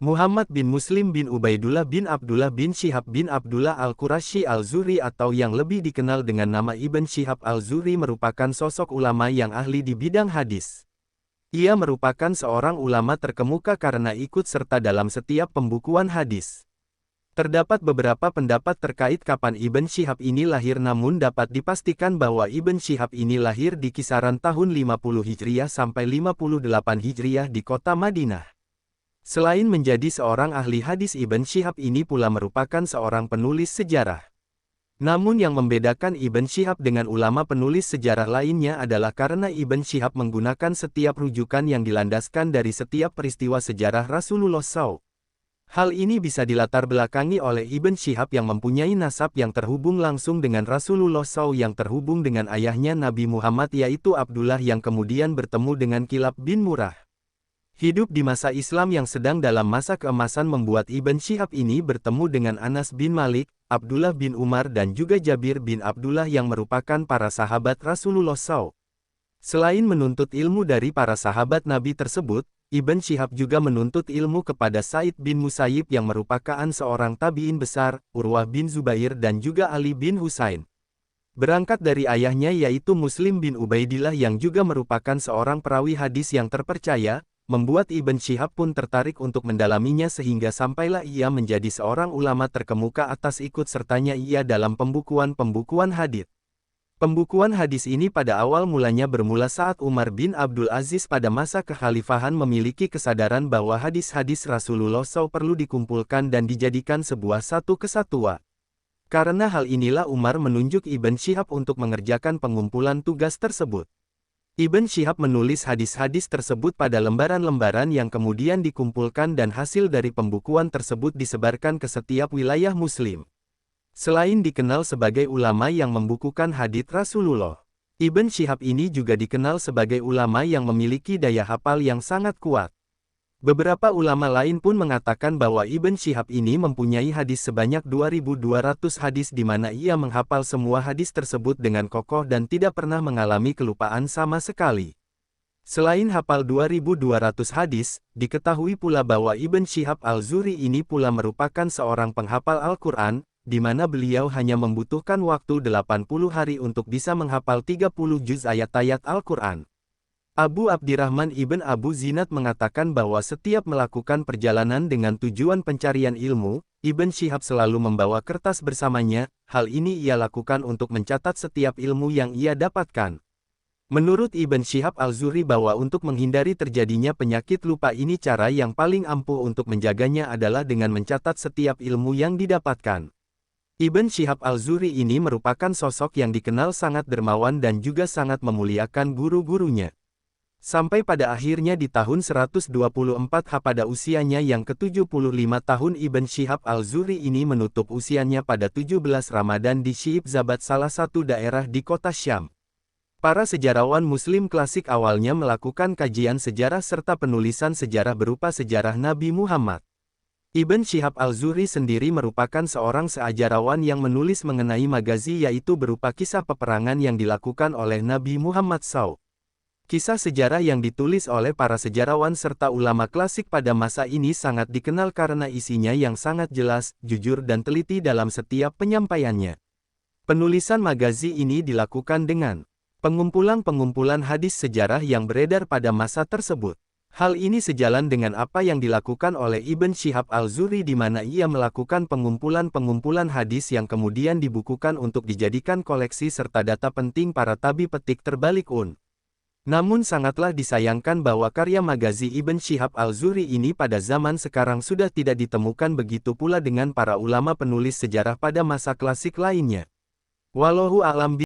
Muhammad bin Muslim bin Ubaidullah bin Abdullah bin Syihab bin Abdullah Al-Qurasyi Al-Zuhri atau yang lebih dikenal dengan nama Ibn Syihab Al-Zuhri merupakan sosok ulama yang ahli di bidang hadis. Ia merupakan seorang ulama terkemuka karena ikut serta dalam setiap pembukuan hadis. Terdapat beberapa pendapat terkait kapan Ibn Syihab ini lahir, namun dapat dipastikan bahwa Ibn Syihab ini lahir di kisaran tahun 50 Hijriah sampai 58 Hijriah di kota Madinah. Selain menjadi seorang ahli hadis, Ibn Syihab ini pula merupakan seorang penulis sejarah. Namun yang membedakan Ibn Syihab dengan ulama penulis sejarah lainnya adalah karena Ibn Syihab menggunakan setiap rujukan yang dilandaskan dari setiap peristiwa sejarah Rasulullah SAW. Hal ini bisa dilatar belakangi oleh Ibn Syihab yang mempunyai nasab yang terhubung langsung dengan Rasulullah SAW yang terhubung dengan ayahnya Nabi Muhammad yaitu Abdullah yang kemudian bertemu dengan Kilab bin Murrah. Hidup di masa Islam yang sedang dalam masa keemasan membuat Ibn Syihab ini bertemu dengan Anas bin Malik, Abdullah bin Umar dan juga Jabir bin Abdullah yang merupakan para sahabat Rasulullah SAW. Selain menuntut ilmu dari para sahabat Nabi tersebut, Ibn Syihab juga menuntut ilmu kepada Sa'id bin Musayyib yang merupakan seorang tabi'in besar, Urwah bin Zubair dan juga Ali bin Husain. Berangkat dari ayahnya yaitu Muslim bin Ubaidillah yang juga merupakan seorang perawi hadis yang terpercaya, membuat Ibn Syihab pun tertarik untuk mendalaminya sehingga sampailah ia menjadi seorang ulama terkemuka atas ikut sertanya ia dalam pembukuan hadis. Pembukuan hadis ini pada awal mulanya bermula saat Umar bin Abdul Aziz pada masa kekhalifahan memiliki kesadaran bahwa hadis-hadis Rasulullah SAW perlu dikumpulkan dan dijadikan sebuah satu kesatuan. Karena hal inilah Umar menunjuk Ibn Syihab untuk mengerjakan pengumpulan tugas tersebut. Ibn Syihab menulis hadis-hadis tersebut pada lembaran-lembaran yang kemudian dikumpulkan dan hasil dari pembukuan tersebut disebarkan ke setiap wilayah Muslim. Selain dikenal sebagai ulama yang membukukan hadits Rasulullah, Ibn Syihab ini juga dikenal sebagai ulama yang memiliki daya hafal yang sangat kuat. Beberapa ulama lain pun mengatakan bahwa Ibn Syihab ini mempunyai hadis sebanyak 2.200 hadis di mana ia menghafal semua hadis tersebut dengan kokoh dan tidak pernah mengalami kelupaan sama sekali. Selain hafal 2.200 hadis, diketahui pula bahwa Ibn Syihab Al-Zuhri ini pula merupakan seorang penghafal Al-Quran, di mana beliau hanya membutuhkan waktu 80 hari untuk bisa menghafal 30 juz ayat-ayat Al-Quran. Abu Abdirrahman Ibn Abu Zinad mengatakan bahwa setiap melakukan perjalanan dengan tujuan pencarian ilmu, Ibn Syihab selalu membawa kertas bersamanya. Hal ini ia lakukan untuk mencatat setiap ilmu yang ia dapatkan. Menurut Ibn Syihab Al-Zuhri bahwa untuk menghindari terjadinya penyakit lupa ini cara yang paling ampuh untuk menjaganya adalah dengan mencatat setiap ilmu yang didapatkan. Ibn Syihab Al-Zuhri ini merupakan sosok yang dikenal sangat dermawan dan juga sangat memuliakan guru-gurunya. Sampai pada akhirnya di tahun 124 pada usianya yang ke-75 tahun Ibn Syihab Al-Zuhri ini menutup usianya pada 17 Ramadan di Syib Zabat salah satu daerah di kota Syam. Para sejarawan Muslim klasik awalnya melakukan kajian sejarah serta penulisan sejarah berupa sejarah Nabi Muhammad. Ibn Syihab Al-Zuhri sendiri merupakan seorang sejarawan yang menulis mengenai magazi yaitu berupa kisah peperangan yang dilakukan oleh Nabi Muhammad SAW. Kisah sejarah yang ditulis oleh para sejarawan serta ulama klasik pada masa ini sangat dikenal karena isinya yang sangat jelas, jujur dan teliti dalam setiap penyampaiannya. Penulisan magazi ini dilakukan dengan pengumpulan hadis sejarah yang beredar pada masa tersebut. Hal ini sejalan dengan apa yang dilakukan oleh Ibn Syihab Al-Zuhri di mana ia melakukan pengumpulan hadis yang kemudian dibukukan untuk dijadikan koleksi serta data penting para tabi petik terbalik UN. Namun sangatlah disayangkan bahwa karya magazi Ibn Syihab Al-Zuhri ini pada zaman sekarang sudah tidak ditemukan, begitu pula dengan para ulama penulis sejarah pada masa klasik lainnya. Wallahu a'lam.